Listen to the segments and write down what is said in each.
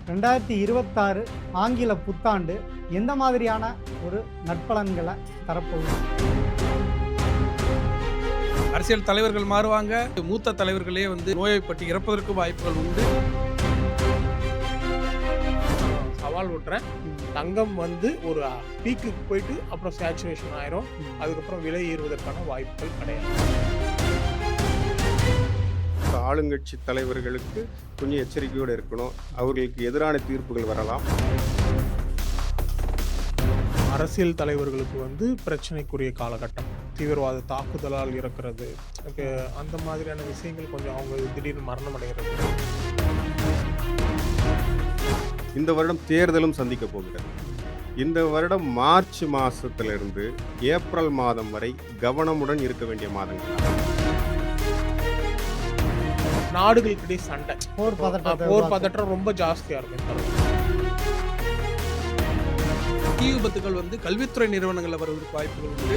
2026 ஆங்கில புத்தாண்டு எந்த மாதிரியான ஒரு நற்பலன்களை தரப்போகுது? அரசியல் தலைவர்கள் மாறுவாங்க, மூத்த தலைவர்களே நோய்வாய்ப்பட்டு இறப்பதற்கு வாய்ப்புகள் உண்டு. சவால் விட்டுறேன். தங்கம் ஒரு பீக்குக்கு போயிட்டு அப்புறம் சேச்சுரேஷன் ஆயிரும். அதுக்கப்புறம் விலை ஏறுவதற்கான வாய்ப்புகள் கிடையாது. ஆளுங்கட்சி தலைவர்களுக்கு கொஞ்சம் எச்சரிக்கையோடு இருக்கணும். அவர்களுக்கு எதிரான தீர்ப்புகள் வரலாம். அரசியல் தலைவர்களுக்கு பிரச்சனைக்குரிய காலகட்டம். தீவிரவாத தாக்குதலால் இறக்கிறது, அந்த மாதிரியான விஷயங்கள் கொஞ்சம் அவங்க திடீர்னு மரணம் அடைகிறது. இந்த வருடம் தேர்தலும் சந்திக்க போகிறது. இந்த வருடம் மார்ச் மாதத்திலிருந்து ஏப்ரல் மாதம் வரை கவனமுடன் இருக்க வேண்டிய மாதங்கள். நாடுகளுக்கிடையே சண்டை, போர் பதற்றம் ரொம்ப ஜாஸ்தியா இருக்கும். தீ விபத்துகள் கல்வித்துறை நிறுவனங்களில் வருவதற்கு வாய்ப்புகள் உண்டு.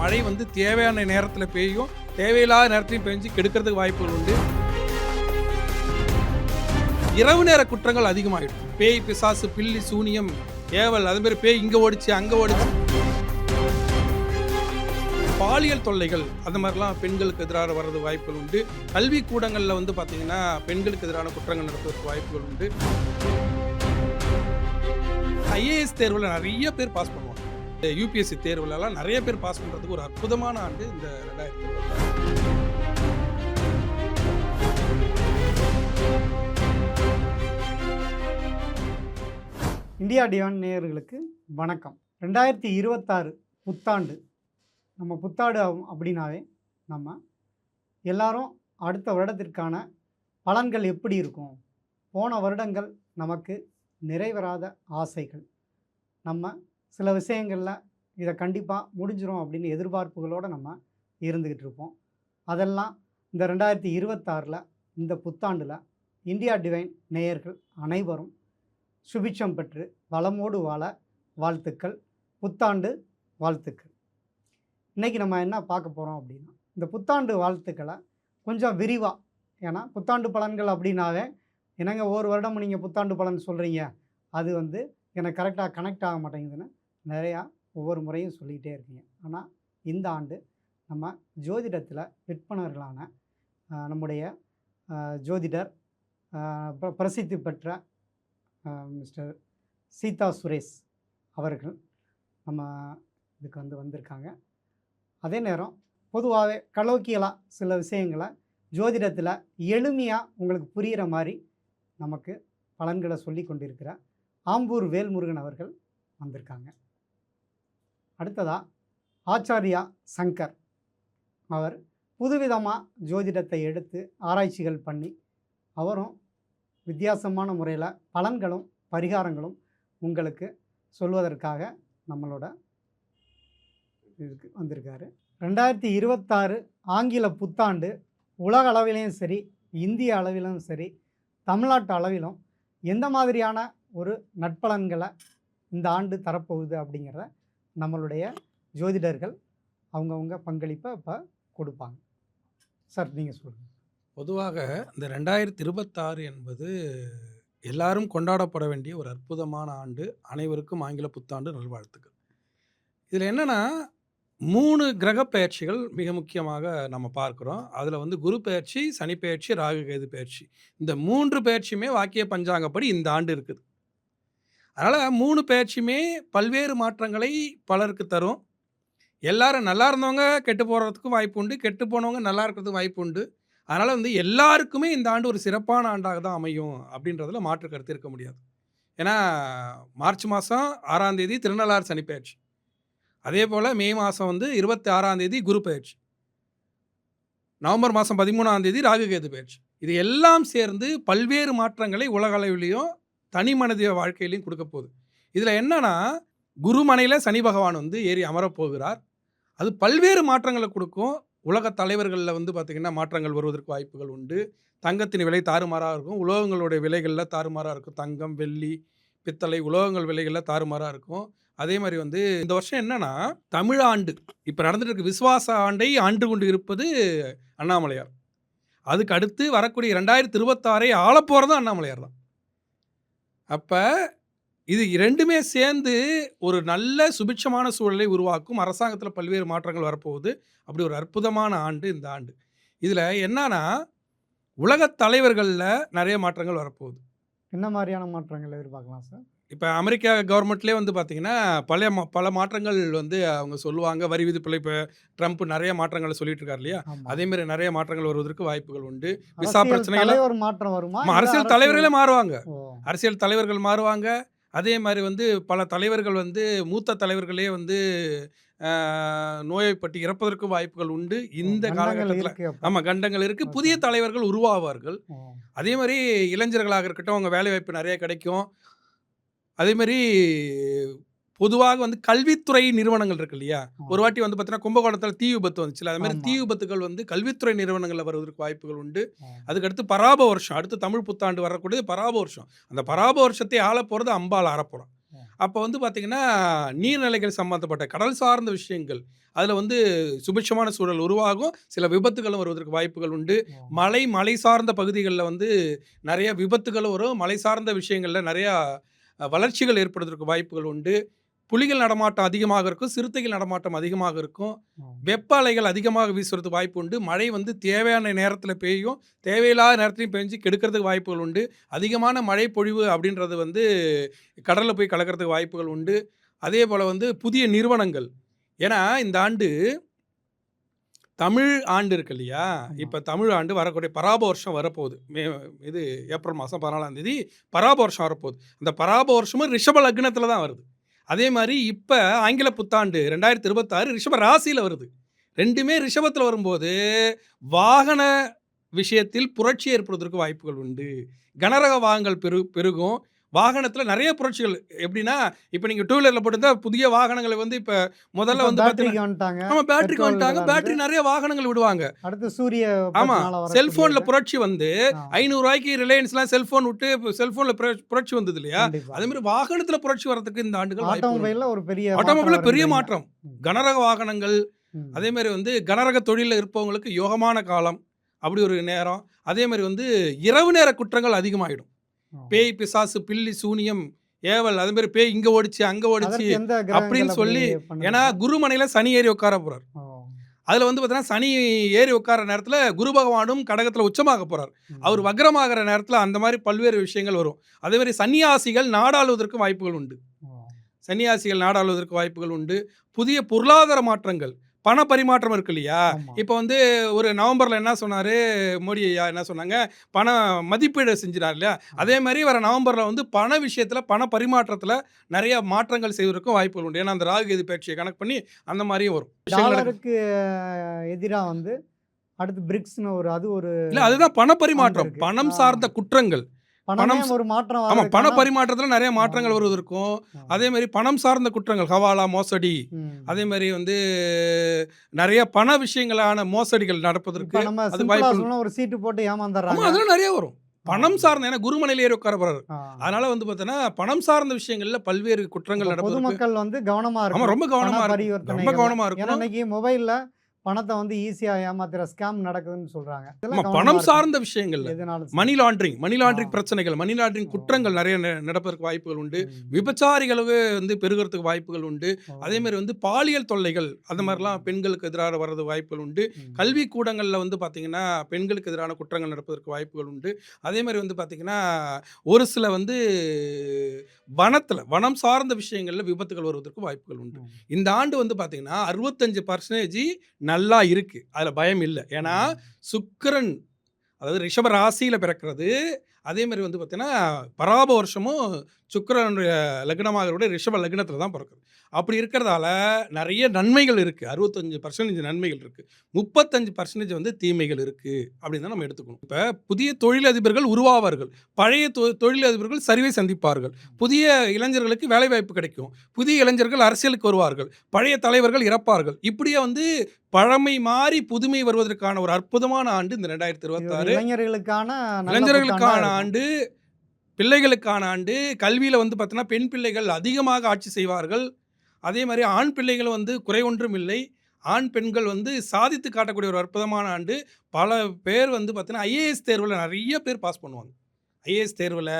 மழை தேவையான நேரத்தில் பெய்யும், தேவையில்லாத நேரத்திலையும் பெஞ்சு கெடுக்கிறதுக்கு வாய்ப்புகள் உண்டு. இரவு நேர குற்றங்கள் அதிகமாகிடும். பேய், பிசாசு, பில்லி, சூனியம், ஏவல், அது மாதிரி பேய் இங்கே ஓடிச்சு அங்கே ஓடிச்சு. பாலியல் தொல்லைகள் அந்த மாதிரிலாம் பெண்களுக்கு எதிராக வர்றது வாய்ப்புகள் உண்டு. கல்வி கூடங்களில் பார்த்தீங்கன்னா பெண்களுக்கு எதிரான குற்றங்கள் நடத்துவதற்கு வாய்ப்புகள் உண்டு. ஐஏஎஸ் தேர்வில் நிறைய பேர் பாஸ் பண்ணுவாங்க. யூபிஎஸ்சி தேர்வுலலாம் நிறைய பேர் பாஸ் பண்ணுறதுக்கு ஒரு அற்புதமான ஆண்டு இந்த 2026. இந்தியா டிவைன் நேயர்களுக்கு வணக்கம். 2026 புத்தாண்டு. நம்ம புத்தாண்டு அப்படின்னாவே நம்ம எல்லாரும் அடுத்த வருடத்திற்கான பலன்கள் எப்படி இருக்கும், போன வருடங்கள் நமக்கு நிறைவேறாத ஆசைகள், நம்ம சில விஷயங்களில் இதை கண்டிப்பாக முடிஞ்சிடும் அப்படின்னு எதிர்பார்ப்புகளோடு நம்ம இருந்துக்கிட்டு இருப்போம். அதெல்லாம் இந்த 2026 இந்த புத்தாண்டில் இந்தியா டிவைன் நேயர்கள் அனைவரும் சுபிட்சம் பெற்று வளமோடு வாழ வாழ்த்துக்கள். புத்தாண்டு வாழ்த்துக்கள். இன்றைக்கி நம்ம என்ன பார்க்க போகிறோம் அப்படின்னா, இந்த புத்தாண்டு வாழ்த்துக்களை கொஞ்சம் விரிவாக, ஏன்னா புத்தாண்டு பலன்கள் அப்படின்னாவே என்னங்க ஒரு வருடம் நீங்கள் புத்தாண்டு பலன் சொல்கிறீங்க, அது எனக்கு கரெக்டாக கனெக்ட் ஆக மாட்டேங்குதுன்னு நிறையா ஒவ்வொரு முறையும் சொல்லிகிட்டே இருக்கீங்க. ஆனால் இந்த ஆண்டு நம்ம ஜோதிடத்தில் விற்பனர்களான நம்முடைய ஜோதிடர் பிரசித்தி பெற்ற மிஸ்டர் சீதா சுரேஷ் அவர்கள் நம்ம இதுக்கு வந்திருக்காங்க. அதே நேரம் பொதுவாகவே கலோக்கியலாக சில விஷயங்களை ஜோதிடத்தில் எளிமையாக உங்களுக்கு புரிகிற மாதிரி நமக்கு பலன்களை சொல்லி கொண்டிருக்கிற ஆம்பூர் வேல்முருகன் அவர்கள் வந்திருக்காங்க. அடுத்ததாக ஆச்சாரியா சங்கர், அவர் புதுவிதமாக ஜோதிடத்தை எடுத்து ஆராய்ச்சிகள் பண்ணி அவரும் வித்தியாசமான முறையில் பலன்களும் பரிகாரங்களும் உங்களுக்கு சொல்வதற்காக நம்மளோட இதுக்கு வந்திருக்காரு. 2026 ஆங்கில புத்தாண்டு உலக அளவிலையும் சரி, இந்திய அளவிலும் சரி, தமிழ்நாட்டு அளவிலும் எந்த மாதிரியான ஒரு நற்பலன்களை இந்த ஆண்டு தரப்போகுது அப்படிங்கிறத நம்மளுடைய ஜோதிடர்கள் அவங்கவுங்க பங்களிப்பை இப்போ கொடுப்பாங்க. சார், நீங்கள் சொல்லுங்கள். பொதுவாக இந்த 2026 என்பது எல்லாரும் கொண்டாடப்பட வேண்டிய ஒரு அற்புதமான ஆண்டு. அனைவருக்கும் ஆங்கில புத்தாண்டு நல்வாழ்த்துக்கள். இதில் என்னென்னா, 3 கிரக பெயர்ச்சிகள் மிக முக்கியமாக நம்ம பார்க்குறோம். அதில் குரு பெயர்ச்சி, சனி பெயர்ச்சி, ராகு கேது பெயர்ச்சி, இந்த 3 பெயர்ச்சியுமே வாக்கிய பஞ்சாங்கப்படி இந்த ஆண்டு இருக்குது. அதனால் 3 பெயர்ச்சியுமே பல்வேறு மாற்றங்களை பலருக்கு தரும். எல்லாரும் நல்லா இருந்தவங்க கெட்டு போகிறதுக்கும் வாய்ப்பு உண்டு, கெட்டு போனவங்க நல்லா இருக்கிறதுக்கும் வாய்ப்பு உண்டு. அதனால் எல்லாருக்குமே இந்த ஆண்டு ஒரு சிறப்பான ஆண்டாக தான் அமையும் அப்படின்றதுல மாற்று கருத்து இருக்க முடியாது. ஏன்னா மார்ச் மாதம் 6ஆம் தேதி திருநள்ளாறு சனி பெயர்ச்சி, அதே போல் மே மாதம் 26ஆம் தேதி குரு பெயர்ச்சி, நவம்பர் மாதம் 13ஆம் தேதி ராகு கேது பெயர்ச்சி. இது எல்லாம் சேர்ந்து பல்வேறு மாற்றங்களை உலக அளவிலையும் தனி மனித வாழ்க்கையிலையும் கொடுக்க போகுது. இதில் என்னன்னா, குருமனையில் சனி பகவான் ஏறி அமரப்போகிறார். அது பல்வேறு மாற்றங்களை கொடுக்கும். உலக தலைவர்களில் பார்த்திங்கன்னா மாற்றங்கள் வருவதற்கு வாய்ப்புகள் உண்டு. தங்கத்தின் விலை தாறுமாறாக இருக்கும், உலோகங்களுடைய விலைகளில் தாறுமாறாக இருக்கும். தங்கம், வெள்ளி, பித்தளை, உலோகங்கள் விலைகளில் தாறுமாறாக இருக்கும். அதே மாதிரி இந்த வருஷம் என்னன்னா, தமிழ் ஆண்டு இப்போ நடந்துட்டு இருக்கு. விசுவாச ஆண்டை ஆண்டு கொண்டு இருப்பது அண்ணாமலையார். அதுக்கு அடுத்து வரக்கூடிய 2026 ஆளப்போகிறதும் அண்ணாமலையார் தான். அப்போ இது 2மே சேர்ந்து ஒரு நல்ல சுபிட்சமான சூழலை உருவாக்கும். அரசாங்கத்தில் பல்வேறு மாற்றங்கள் வரப்போகுது. அப்படி ஒரு அற்புதமான ஆண்டு இந்த ஆண்டு. இதில் என்னன்னா உலகத் தலைவர்களில் நிறைய மாற்றங்கள் வரப்போகுது. என்ன மாதிரியான மாற்றங்கள் எதிர்பார்க்கலாம் சார்? இப்போ அமெரிக்கா கவர்மெண்ட்லேயே வந்து பார்த்தீங்கன்னா பல மாற்றங்கள் வந்து அவங்க சொல்லுவாங்க. வரி விதிப்பில் இப்போ ட்ரம்ப் நிறைய மாற்றங்களை சொல்லிட்டு இருக்காரு இல்லையா, ஆமா. அதேமாரி நிறைய மாற்றங்கள் வருவதற்கு வாய்ப்புகள் உண்டு. விசா அரசியல் பிரச்சனைகள் தலைவர் மாற்றம் வருமா? இல்ல அரசியல் தலைவர்களே மாறுவாங்க. ஓ, அரசியல் தலைவர்கள் மாறுவாங்க. அதே மாதிரி வந்து பல தலைவர்கள் வந்து மூத்த தலைவர்களே வந்து நோய்பட்டு இறப்பதற்கு வாய்ப்புகள் உண்டு இந்த கண்டங்கள் காலகட்டத்தில். இருக்கு அப்ப. ஆமாம், கண்டங்கள் இருக்குது. ஓகே. புதிய தலைவர்கள் உருவாவார்கள். ஓ, அதே மாதிரி இளைஞர்களாக இருக்கட்டும், அவங்க வேலை வாய்ப்பு நிறைய கிடைக்கும். அதே மாதிரி பொதுவாக வந்து கல்வித்துறை நிறுவனங்கள் இருக்கு இல்லையா, ஒரு வாட்டி வந்து பார்த்தீங்கன்னா கும்பகோணத்தில் தீ விபத்து வந்துச்சுல, அது மாதிரி ஆமா. தீ விபத்துகள் வந்து கல்வித்துறை நிறுவனங்களில் வருவதற்கு வாய்ப்புகள் உண்டு. ஓ, அதுக்கடுத்து பராப வருஷம், அடுத்து தமிழ் புத்தாண்டு வரக்கூடியது பராப வருஷம். அந்த பராப வருஷத்தை ஆள போகிறது அம்பாள் ஆறப்போகிறோம். அப்போ வந்து பார்த்திங்கன்னா நீர்நிலைகள் சம்மந்தப்பட்ட கடல் சார்ந்த விஷயங்கள் அதில் வந்து சுபிட்சமான சூழல் உருவாகும். சில விபத்துகளும் வருவதற்கு வாய்ப்புகள் உண்டு. ஓ. மலை சார்ந்த பகுதிகளில் வந்து நிறைய விபத்துகளும் வரும். மலை சார்ந்த விஷயங்களில் நிறையா வளர்ச்சிகள் ஏற்படுவதற்கு வாய்ப்புகள் உண்டு. புலிகள் நடமாட்டம் அதிகமாக இருக்கும், சிறுத்தைகள் நடமாட்டம் அதிகமாக இருக்கும். ஓ. வெப்ப அலைகள் அதிகமாக வீசுறதுக்கு வாய்ப்பு உண்டு. மழை வந்து தேவையான நேரத்தில் பெய்யும், தேவையில்லாத நேரத்துலையும் பெஞ்சு கெடுக்கிறதுக்கு வாய்ப்புகள் உண்டு. அதிகமான மழை பொழிவு அப்படின்றது வந்து கடலில் போய் கலக்கிறதுக்கு வாய்ப்புகள் உண்டு. அதே போல் வந்து புதிய நிறுவனங்கள், ஏன்னா இந்த ஆண்டு தமிழ் ஆண்டு இருக்கு இல்லையா, ஆமா. இப்போ தமிழ் ஆண்டு வரக்கூடிய பராப வருஷம் வரப்போகுது. இது ஏப்ரல் மாதம் 14ஆம் தேதி பராப வருஷம் வரப்போகுது. அந்த பராப வருஷமும் ரிஷப லக்னத்தில் தான் வருது. அதே மாதிரி இப்போ ஆங்கில புத்தாண்டு 2026 ரிஷப ராசியில் வருது. 2மே ரிஷபத்தில் வரும்போது வாகன விஷயத்தில் புரட்சி ஏற்படுவதற்கு வாய்ப்புகள் உண்டு. கனரக வாகனங்கள் பெருகும். வாகனத்தில் நிறைய புரட்சிகள் எப்படின்னா, இப்போ நீங்கள் டூ வீலரில் போட்டிருந்தா புதிய வாகனங்களை வந்து இப்போ முதல்ல இப்ப வந்து பேட்டரிக்கு பார்த்தீங்கன்னா, வந்துட்டாங்க. ஆமாம் பேட்டரிக்கு பெட்ரோல் வந்துட்டாங்க. இதுல பேட்டரி நிறைய வாகனங்கள் விடுவாங்க. அடுத்து சூரிய ஆமாம், பத்தினால வரக்கூடியது. செல்ஃபோனில் புரட்சி வந்து ஆ, 500 ரூபாய்க்கு ரிலையன்ஸ்லாம் செல்ஃபோன் விட்டு செல்ஃபோனில் புரட்சி வந்தது இல்லையா, கண்டிப்பா. அதே மாதிரி வாகனத்தில் புரட்சி வரதுக்கு இந்த ஆண்டுகள் வாய்ப்புகள் உண்டு. ஆட்டோமொபைல்ல ஒரு பெரிய ஆட்டோமொபைலில் மாற்றம் பெரிய வருதுன்றீங்க. மாற்றம். ம். கனரக வாகனங்கள், ம். அதே மாதிரி வந்து கனரக தொழிலில் இருப்பவங்களுக்கு யோகமான காலம், அப்படி ஒரு நேரம். அதே மாதிரி வந்து இரவு நேர குற்றங்கள் அதிகமாகிடும். ஓ. பேய் பிசாசு பில்லி சூனியம் ஏவல், அதே மாதிரி பேய் இங்கே ஓடிச்சு அங்கே ஓடிச்சு அதற்கு எந்த கிரகங்கள் அப்படின்னு அப்படி சொல்லி, பண்ணுது ஏன்னா சார்? குருமனையில் சனி ஏறி உட்கார போகிறார். ஓ. அதில் வந்து பார்த்தீங்கன்னா சனி ஏறி உட்கார நேரத்தில் குரு பகவானும் கடகத்தில் உச்சமாக போகிறார். ம். அவர் வக்ரமாகிற நேரத்தில் அந்த மாதிரி பல்வேறு விஷயங்கள் வரும். அதே மாதிரி சன்னியாசிகள் நாடாளுவதற்கு வாய்ப்புகள் உண்டு. ஓ. சன்னியாசிகள் நாடாளுவதற்கு வாய்ப்புகள் உண்டு. புதிய பொருளாதார மாற்றங்கள், பண பரிமாற்றம் இருக்கு இல்லையா, ஆமா. இப்போ வந்து ஒரு நவம்பரில் என்ன சொன்னார் மோடி ஐயா, என்ன சொன்னாங்க, பண மதிப்பீடு செஞ்சினார் இல்லையா, அதே மாதிரி வர நவம்பரில் வந்து பண விஷயத்தில் பண பரிமாற்றத்தில் நிறைய மாற்றங்கள் செய்வதற்கும் வாய்ப்புகள் உண்டு. ஏன்னா அந்த ராகு கேது பயிற்சியை கணக்கு பண்ணி அந்த மாதிரியும் வரும் விஷயங்கள் நடக்கும். டாலருக்கு எதிரா வந்து அடுத்து பிரிக்ஸ்னு அது ஒரு இல்லை, அதுதான் பண பரிமாற்றம், இருக்கு. பணம் ஆ. சார்ந்த குற்றங்கள். பணமே பணம் ஒரு மாற்றம் ஆமாம், பண வர்றதுக்கான பரிமாற்றத்தில் நிறைய மாற்றங்கள் வருவதற்கும், அதே மாதிரி பணம் சார்ந்த குற்றங்கள், ஹவாலா மோசடி, அதே மாதிரி வந்து நிறைய பண விஷயங்களான மோசடிகள் நடப்பதற்கு இப்ப நம்ம அது சிம்பிளா வாய்ப்பு. சொன்னா ஒரு சீட்டு போட்டு ஆமாம், ஏமாந்துடுறாங்க. அதெல்லாம் நிறைய வரும். பணம் சார்ந்த, ஏன்னா குருமனையில் ஏறி உட்கார போறாரு. ஆ. அதனால வந்து பார்த்தீங்கன்னா பணம் சார்ந்த விஷயங்கள்ல பல்வேறு குற்றங்கள் அப்ப நடப்பதற்கு பொதுமக்கள் வந்து கவனமா ஆமாம், இருக்கணும். ரொம்ப பண கவனமா இருக்கும், ரொம்ப பரிவர்த்தனைகள்ல. கவனமா ஏன்னா இருக்கணும். இன்னைக்கு மொபைல்ல பணத்தை வந்து ஈஸியா ஏமாத்துற ஸ்கேம் நடக்குதுன்னு சொல்றாங்க. இதெல்லாம் ஆமாம், கவனமா பணம் இருக்கணும். சார்ந்த விஷயங்கள்ல எதனாலும் சரி. மணி லாண்ட்ரிங் ஆ. பிரச்சனைகள், மணி லாண்ட்ரிங் ஓ. குற்றங்கள் நிறைய நடப்பதற்கு வாய்ப்புகள் உண்டு. ம். விபச்சாரிகளுக்கு வந்து பெருகிறதுக்கு வாய்ப்புகள் உண்டு. ஓ. அதே மாதிரி வந்து பாலியல் தொல்லைகள் அந்த ம். மாதிரிலாம் பெண்களுக்கு எதிராக வர்றது வாய்ப்புகள் உண்டு. ம். கல்வி கூடங்களில் வந்து பார்த்திங்கன்னா பெண்களுக்கு எதிரான குற்றங்கள் நடப்பதற்கு வாய்ப்புகள் உண்டு. அதே மாதிரி வந்து பார்த்திங்கன்னா ஒரு சில வந்து வனம் சார்ந்த விஷயங்களில் விபத்துகள் வருவதற்கு வாய்ப்புகள் உண்டு. ம். இந்த ஆண்டு வந்து பார்த்திங்கன்னா 65% நல்லா இருக்குது, அதில் பயம் இல்லை. ஏன்னா ம். சுக்கிரன், அதாவது ரிஷப ராசியில் பிறக்கிறது. அதே மாதிரி வந்து பார்த்தீங்கன்னா பராப வருஷமும் சுக்கிரனுடைய லக்னமாக ரிஷப லக்னத்தில் தான் பிறக்குது. அப்படி இருக்கிறதால நிறைய நன்மைகள் இருக்குது. 65% நன்மைகள் இருக்குது, 35% வந்து தீமைகள் இருக்குது அப்படின்னு தான் நம்ம எடுத்துக்கணும். இப்போ புதிய தொழிலதிபர்கள் உருவாவார்கள், பழைய தொழிலதிபர்கள் சரிவை சந்திப்பார்கள், புதிய இளைஞர்களுக்கு வேலைவாய்ப்பு கிடைக்கும், புதிய இளைஞர்கள் அரசியலுக்கு வருவார்கள், பழைய தலைவர்கள் இறப்பார்கள். இப்படியே வந்து பழமை மாறி புதுமை வருவதற்கான ஒரு அற்புதமான ஆண்டு இந்த இது ஒரு 2026. இளைஞர்களுக்கான நல்ல புத்தாண்டா இளைஞர்களுக்கான இருக்கும். ஆண்டு, பிள்ளைகளுக்கான ஆண்டு. கல்வியில் வந்து பார்த்தீங்கன்னா பெண் பிள்ளைகள் அதிகமாக ஆட்சி செய்வார்கள். அதே மாதிரி ஆண் பிள்ளைகள் வந்து குறை ஒன்றும் இல்லை. ஆண் பெண்கள் வந்து சாதித்து காட்டக்கூடிய ஒரு அற்புதமான ஆண்டு. பல பேர் வந்து பார்த்தீங்கன்னா, ஐஏஎஸ் தேர்வுல நெறைய பேர் பாஸ் பண்ணுவாங்க. ஐஏஎஸ் தேர்வுல,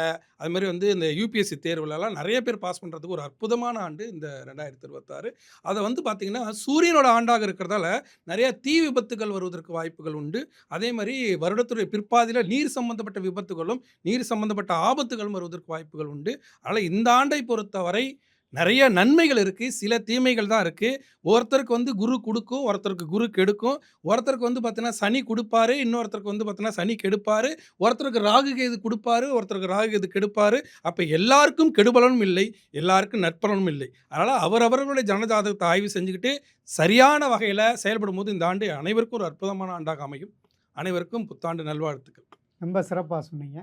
அது மாரி வந்து இந்த யுபிஎஸ்சி தேர்வுலலாம் நெறைய பேர் பாஸ் பண்றதுக்கு ஒரு அற்புதமான ஆண்டு இந்த 2026. அத வந்து பார்த்தீங்கன்னா, சூரியனோட ஆண்டாக இருக்கிறதால நெறைய தீ விபத்துகள் வருவதற்கு வாய்ப்புகள் உண்டு. அதே மாரி வருடத்துடைய பிற்பாதியில நீர் சம்மந்தப்பட்ட விபத்துகளும், நீர் சம்மந்தப்பட்ட ஆபத்துகளும் வருவதற்கு வாய்ப்புகள் உண்டு. அதனால இந்த ஆண்டை பொறுத்தவரை நெறைய நன்மைகள் இருக்கு. சில தீமைகள் தான் இருக்கு. ஒருத்தருக்கு வந்து குரு குடுக்கும், ஒருத்தருக்கு குரு கெடுக்கும். ஒருத்தருக்கு வந்து பார்த்தீங்கன்னா, சனி குடுப்பாரு, இன்னொருத்தருக்கு வந்து பார்த்தீங்கன்னா, சனி கெடுப்பாரு. ஒருத்தருக்கு ராகு கேது குடுப்பாரு, ஒருத்தருக்கு ராகு கேது கெடுப்பாரு. அப்ப எல்லாருக்கும் கெடுபலனும் இல்லை, எல்லாருக்கும் நற்பலனும் இல்லை. அதனால அவரவர்களுடைய ஜனஜாதகத்த ஆய்வு செஞ்சுக்கிட்டு, சரியான வகையில செயல்படும்போது இந்த ஆண்டு அனைவருக்கும் ஒரு அற்புதமான ஆண்டாக அமையும். அனைவருக்கும் புத்தாண்டு நல்வாழ்த்துக்கள். ரொம்ப சிறப்பா சொன்னீங்க.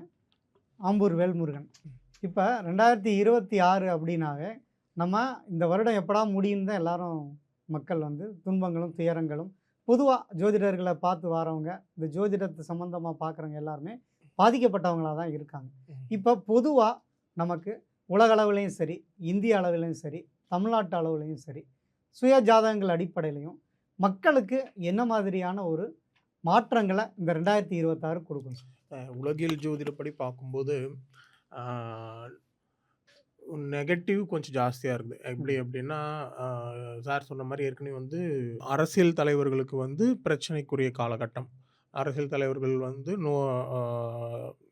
ஆம்பூர் வேல்முருகன். இப்ப 2026 அப்படின்னாவே, நம்ம இந்த வருடம் எப்படா முடியும்னு தான் எல்லாரும் மக்கள் வந்து துன்பங்களும், துயரங்களும் பொதுவா ஜோதிடர்கள பார்த்து வரவங்க, இந்த ஜோதிடத்து சம்மந்தமா பார்க்குறவங்க எல்லாருமே பாதிக்கப்பட்டவங்களா தான் இருக்காங்க. இப்ப பொதுவா நமக்கு உலக அளவிலயும் சரி, இந்திய அளவிலயும் சரி, தமிழ்நாட்டு அளவிலயும் சரி, சுய ஜாதகங்கள் அடிப்படையிலயும் மக்களுக்கு என்ன மாதிரியான ஒரு மாற்றங்கள இந்த 2026 கொடுக்கும் சார்? உலகியல் ஜோதிடப்படி பார்க்கும்போது நெகட்டிவ் கொஞ்சம் ஜாஸ்தியாக இருக்குது. எப்படி அப்படின்னா சார் சொன்ன மாதிரி ஏற்கனவே வந்து அரசியல் தலைவர்களுக்கு வந்து பிரச்சனைக்குரிய காலகட்டம். அரசியல் தலைவர்கள் வந்து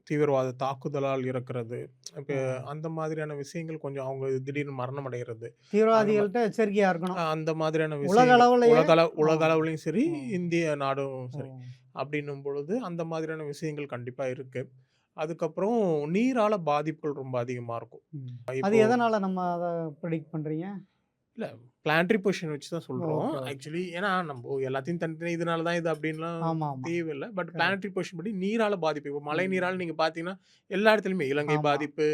தீவிரவாத தாக்குதலால் இறக்கிறது, இப்போ அந்த மாதிரியான விஷயங்கள் கொஞ்சம் அவங்க திடீர்னு மரணம் அடைகிறது, தீவிரவாதிகள்கிட்ட எச்சரிக்கையா இருக்கணும். அந்த மாதிரியான உலக விஷயங்கள் அளவுலயே உலக அளவுலையும் சரி, ம். இந்திய நாடும் ஓ. சரி. அப்படின்னும் பொழுது அந்த மாதிரியான விஷயங்கள் கண்டிப்பாக இருக்குது. அதுக்கப்புறம் நீரால பாதிப்புகள் ரொம்ப அதிகமாக இருக்கும். அது இப்போ எதனால நம்ம அதை ப்ரெடிக்ட் பண்றீங்க? இல்லை, பிளான்ட்ரி பொசிஷன் வச்சு தான் சொல்கிறோம் ஓகே, ஓகே. ஆக்சுவலி. ஏன்னா நம்ம எல்லாத்தையும் தனித்தனி இதனால தான் இது அப்படின்லாம் ஆமா, ஆமா. தேவையில்லை. But correct. பிளானட்டரி பொசிஷன் படி நீரால பாதிப்பு. இப்போ மழை ம். நீரால் நீங்கள் பார்த்தீங்கன்னா எல்லா இடத்துலையுமே இலங்கை ஆமா. பாதிப்பு,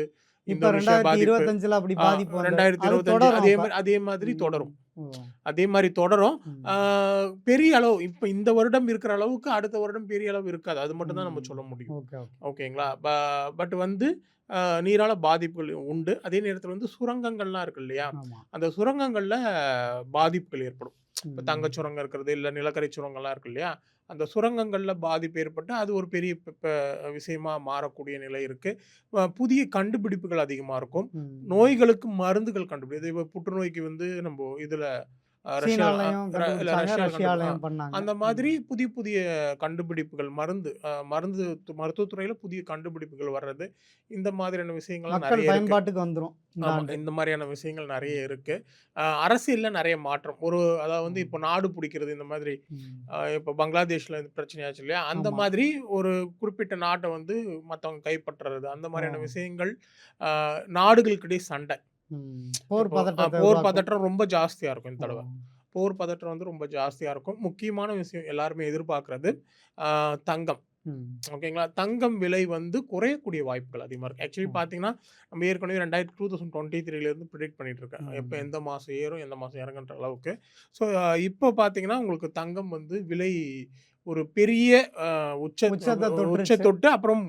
இப்ப இந்தோனேஷியா பாதிப்பு, 2025ல அப்படி பாதிப்பு வந்தது. அது 2025 தொடரும் அதே அப்ப. மாதிரி அதே மாதிரி ம். தொடரும். ஓ. அதே மாதிரி தொடரும். ம். பெரிய அளவு இப்போ இந்த வருடம் இருக்கிற அளவுக்கு அடுத்த வருடம் பெரிய அளவு இருக்காது. அது மட்டும் தான் நம்ம ம். சொல்ல முடியும். Okay, okay. ஓகேங்களா? பட் வந்து நீரால பாதிப்புகள் உண்டு. அதே நேரத்தில் வந்து சுரங்கங்கள்லாம் இருக்கு இல்லையா? ஆமா. அந்த சுரங்கங்கள்ல பாதிப்புகள் ஏற்படும். இப்போ ம். தங்கச் சுரங்கம் இருக்கிறது, இல்லை நிலக்கரி சுரங்கம்லாம் இருக்கு இல்லையா? அந்த சுரங்கங்கள்ல பாதிப்பு ஏற்பட்டு அது ஒரு பெரிய விஷயமா மாறக்கூடிய நிலை இருக்கு. புதிய கண்டுபிடிப்புகள் அதிகமா இருக்கும். ம். நோய்களுக்கு மருந்துகள் கண்டுபிடிப்பு. இப்போ புற்றுநோய்க்கு வந்து நம்ம இதுல ரஷ்யா சீனாலயும் இல்ல கண்டுபிடிச்சாங்க, ரஷ்யால ரஷ்யாலயும் பண்ணாங்க. அந்த மாதிரி புதிய புதிய கண்டுபிடிப்புகள், மருத்துவத்துறையில புதிய கண்டுபிடிப்புகள் வர்றது, இந்த மாதிரியான விஷயங்கள்லாம் மக்கள் நிறைய இருக்கு. பயன்பாட்டுக்கு வந்துரும் இந்த ஆமா, ஆண்டு. இந்த மாதிரியான விஷயங்கள் நிறைய இருக்கு. அரசியல்ல நிறைய மாற்றம். அதாவது வந்து இப்போ நாடு பிடிக்கிறது இந்த மாதிரி. ம். இப்போ பங்களாதேஷ்ல இந்த பிரச்சனையாச்சு இல்லையா? அந்த ஆமா. மாதிரி ஒரு குறிப்பிட்ட நாட்டை வந்து மற்றவங்க கைப்பற்றுறது, அந்த ஓ. மாதிரியான விஷயங்கள். நாடுகளுக்கிடையே சண்டை. ம். போர் இப்போ பதட்டத்தை போர் உருவாக்கும். பதற்றம் ரொம்ப ஜாஸ்தியா இருக்கும் இந்த ஓ. தடவை. போர் பதற்றம் வந்து ரொம்ப ஜாஸ்தியா இருக்கும். முக்கியமான விஷயம் எல்லாருமே எதிர்பார்க்கிறது தங்கம். ம். ஓகேங்களா? தங்கம் விலை வந்து குறையக்கூடிய வாய்ப்புகள் அதிகமா இருக்கு. ஆக்சுவலி ம். பார்த்தீங்கன்னா, நம்ம ஏற்கனவே 2023லேருந்து ப்ரிடிக்ட் பண்ணிட்டு இருக்கேன். எப்போ ம். எந்த மாசம் ஏறும், எந்த மாசம் இறங்குன்ற அளவுக்கு. ஸோ இப்போ பார்த்தீங்கன்னா, உங்களுக்கு தங்கம் வந்து விலை ஒரு பெரிய உச்சத்தை தொட்டுருச்சு. உச்ச தொட்டு அப்புறம்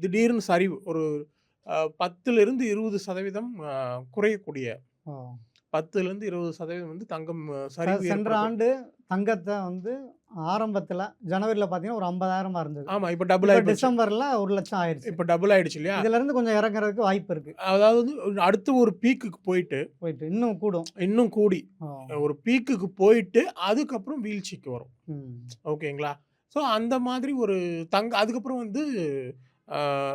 திடீர்னு சரிவு. ஒரு 10லிருந்து 20% குறையக்கூடிய, ஓ. 10லிருந்து 20% வந்து தங்கம் சரிவு சென்ற ஏற்படக்கூடிய. ஆண்டு தங்கத்தை வந்து ஆரம்பத்துல ஜனவரில பாத்தீங்கன்னா ஒரு 50,000 இருந்தது. ஆமா, இப்போ டபுள் இப்ப ஆயிப்போச்சு. டிசம்பர்ல 1,00,000 ஆயிருச்சு. இப்போ டபுள் ஆயிடுச்சு இல்லையா? இதுல இருந்து கொஞ்சம் இறங்குறதுக்கு வாய்ப்பு இருக்கு. அதாவது அடுத்து ஒரு பீக்குக்கு போயிட்டு இன்னும் கூடும். இன்னும் கூடி ஓ. ஒரு பீக்குக்கு போயிட்டு அதுக்கப்புறம் வீழ்ச்சிக்கு வரும். ம். ஓகேங்களா? ஸோ அந்த மாதிரி ஒரு அதுக்கப்புறம் வந்து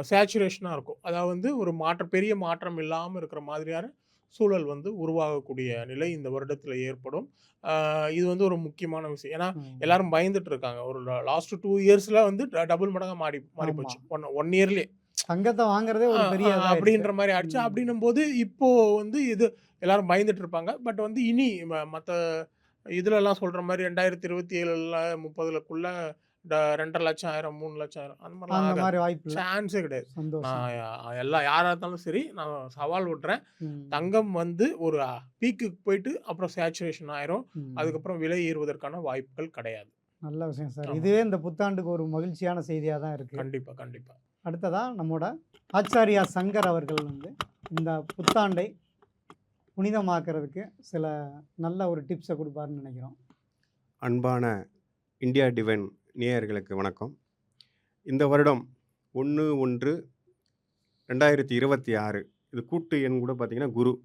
சேச்சுரேஷனாக இருக்கும். அதாவது வந்து ஒரு பெரிய மாற்றம் இல்லாமல் இருக்கிற மாதிரியான சூழல் வந்து உருவாகக்கூடிய நிலை இந்த வருடத்தில் ஏற்படும். இது வந்து ஒரு முக்கியமான விஷயம். ஏன்னா ம். எல்லாரும் பயந்துட்டு இருக்காங்க. ஒரு லாஸ்ட் 2 இயர்ஸ்ல வந்து டபுள் மடங்கா மாறி ஆமா. போச்சு. ஒன் இயர்லேயே தங்கத்தை வாங்குறதே ஒரு பெரிய இதாயிருச்சு. அப்படின்ற மாதிரி ஆயிடுச்சு. ம். அப்படின்னும் போது இப்போ வந்து இது எல்லாரும் பயந்துட்டு இருப்பாங்க. பட் வந்து இனி மற்ற இதுலலாம் சொல்ற மாதிரி 2027ல 30க்குள்ள 2.5 லட்சம் 3 லட்சம் அந்த அந்த மாதிரிலாம் மாதிரி வாய்ப்பு இல்ல. சான்ஸே கிடையாது. சந்தோஷம். நான் யாரா இருந்தாலும் சரி, நான் சவால் விடுறேன். ம். தங்கம் வந்து ஒரு பீக்குக்கு போயிட்டு அப்புறம் சேச்சுரேஷன் ஆயிரும். ம். அதுக்கப்புறம் விலை ஏறுவதற்கான வாய்ப்புகள் கிடையாது. நல்ல விஷயம் சார். ஆமா. இதுவே இந்த புத்தாண்டுக்கு ஒரு மகிழ்ச்சியான செய்தியா தான் இருக்கு. கண்டிப்பா, கண்டிப்பா. அடுத்ததா நம்மோட ஆச்சாரியா சங்கர் அவர்கள் வந்து இந்த புத்தாண்டை புனிதமாக்குறதுக்கு சில நல்ல ஒரு டிப்ஸை கொடுப்பாருன்னு நினைக்கிறோம். அன்பான இந்தியா டிவைன் நேயர்களுக்கு வணக்கம். இந்த வருடம் 1/1/2026 இது கூட்டு எண் கூட பார்த்தீங்கன்னா குரு.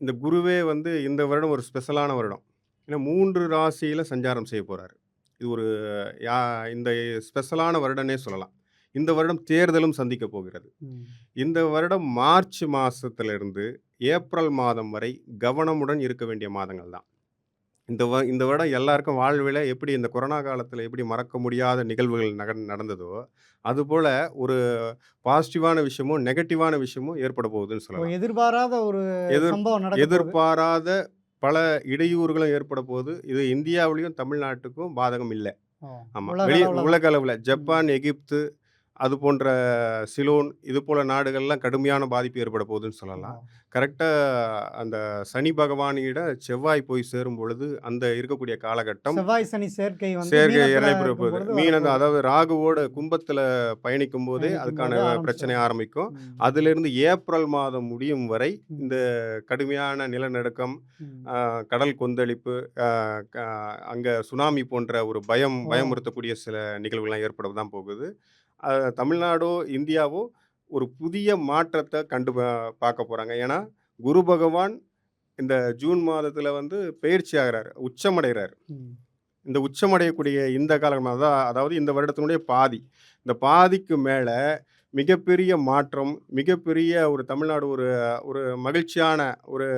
இந்த குருவே வந்து இந்த வருடம் ஒரு ஸ்பெஷலான வருடம். ஏன்னா 3 ராசியில சஞ்சாரம் செய்ய போறாரு. இது ஒரு யா இந்த ஸ்பெஷலான வருடம்னே சொல்லலாம். இந்த வருடம் தேர்தலும் சந்திக்க போகிறது. ம். இந்த வருடம் மார்ச் மாசத்திலிருந்து ஏப்ரல் மாதம் வரை கவனமுடன் இருக்க வேண்டிய மாதங்கள் தான். இந்த வருடம் எல்லாருக்கும் வாழ்வில எப்படி இந்த கொரோனா காலத்தில எப்படி மறக்க முடியாத நிகழ்வுகள் நடந்ததோ, அதுபோல ஒரு பாசிட்டிவான விஷயமும், நெகட்டிவான விஷயமும் ஏற்பட போகுதுன்னு ஓ, சொல்லலாம். எதிர்பாராத ஒரு எதிர் சம்பவம் நடக்க போகுது. எதிர்பாராத பல இடையூறுகளும் ஏற்பட போகுது. இது இந்தியாவிலயும், தமிழ்நாட்டுக்கும் பாதகம் இல்ல. ஓ, ஆமா. உலக அளவுல தான். உலக அளவுல ஜப்பான், எகிப்து அது போன்ற சிலோன் இது போல நாடுகள்லாம் கடுமையான பாதிப்பு ஏற்பட போகுதுன்னு சொல்லலாம். ஓ. கரெக்ட்டா அந்த சனி பகவானிட செவ்வாய் போய் சேரும் பொழுது, அந்த இருக்கக்கூடிய காலகட்டம் செவ்வாய் சனி சேர்க்கை வந்து சேர்க்கை மீனத்துல இறைபெற இருக்கும் போகுது. பொழுது மீனம் வரப்போகுது. அதாவது ராகுவோட கும்பத்துல பயணிக்கும்போதே பயணிக்கும் அதுக்கான போதே பிரச்சனை ஆரம்பிச்சிடும். ஆரம்பிக்கும். ம். அதிலிருந்து ஏப்ரல் மாதம் முடியும் வரை ம். இந்த கடுமையான நிலநடுக்கம், ம். கடல் கொந்தளிப்பு, அ க அங்க சுனாமி போன்ற ஒரு ஓ. பயமுறுத்தக்கூடிய சில நிகழ்வுகள்லாம் ஏற்பட தான் போகுது. தமிழ்நாடோ, இந்தியாவோ ஒரு புதிய மாற்றத்த பார்க்க போறாங்க. ஏன்னா, குரு பகவான் இந்த ஜூன் மாதத்துல வந்து பெயர்ச்சி ஆகுறாரு. உச்சமடைறாரு. ம். இந்த உச்சமடையக்கூடிய இந்த காலம் அதாவது இந்த வருடத்தினுடைய பாதி. இந்த பாதிக்கு மேல மிகப்பெரிய மாற்றம், மிகப்பெரிய ஒரு தமிழ்நாடு ஒரு ஒரு மகிழ்ச்சியான ஒரு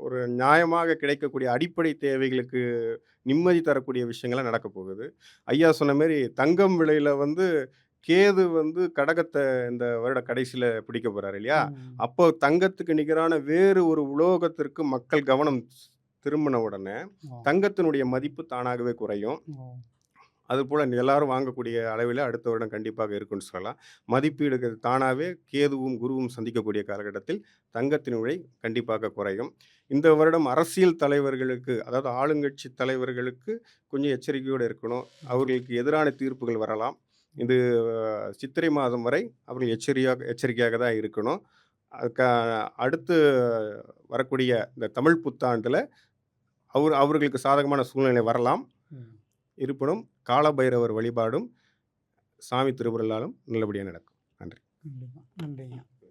ஒரு நியாயமாக கிடைக்கக்கூடிய அடிப்படை தேவைகளுக்கு நிம்மதி தரக்கூடிய விஷயங்கள்லாம் நடக்கப் போகுது. ஐயா சொன்ன மாரி தங்கம் விலையில வந்து கேது வந்து கடகத்த இந்த வருட கடைசியில பிடிக்க போறாரு இல்லையா? ம். அப்போ தங்கத்துக்கு நிகரான வேறு ஒரு உலோகத்திற்கு மக்கள் கவனம் திரும்பின உடனே, ஓ. தங்கத்தினுடைய மதிப்பு தானாகவே குறையும். ஓ. அதுபோல எல்லாரும் வாங்கக்கூடிய அளவில அடுத்த வருடம் கண்டிப்பாக இருக்குன்னு சொல்லலாம். மதிப்பீடுகள் தானாவே கேதுவும், குருவும் சந்திக்கக்கூடிய காலகட்டத்தில் தங்கத்தின் விலை கண்டிப்பாக குறையும். இந்த வருடம் அரசியல் தலைவர்களுக்கு, அதாவது ஆளுங்கட்சி தலைவர்களுக்கு கொஞ்சம் எச்சரிக்கையோடு இருக்கணும். அவர்களுக்கு எதிரான தீர்ப்புகள் வரலாம். இது சித்திரை மாதம் வரை அவர்கள் எச்சரிக்கையாக தான் இருக்கணும். அடுத்து வரக்கூடிய இந்த தமிழ் புத்தாண்டுல அவர்களுக்கு சாதகமான சூழ்நிலை வரலாம். ம். இருப்பினும் காலபைரவர் வழிபாடும், சாமி திருவுருளாலும் நல்லபடியா நடக்கும். நன்றி. கண்டிப்பா. நன்றிங்க.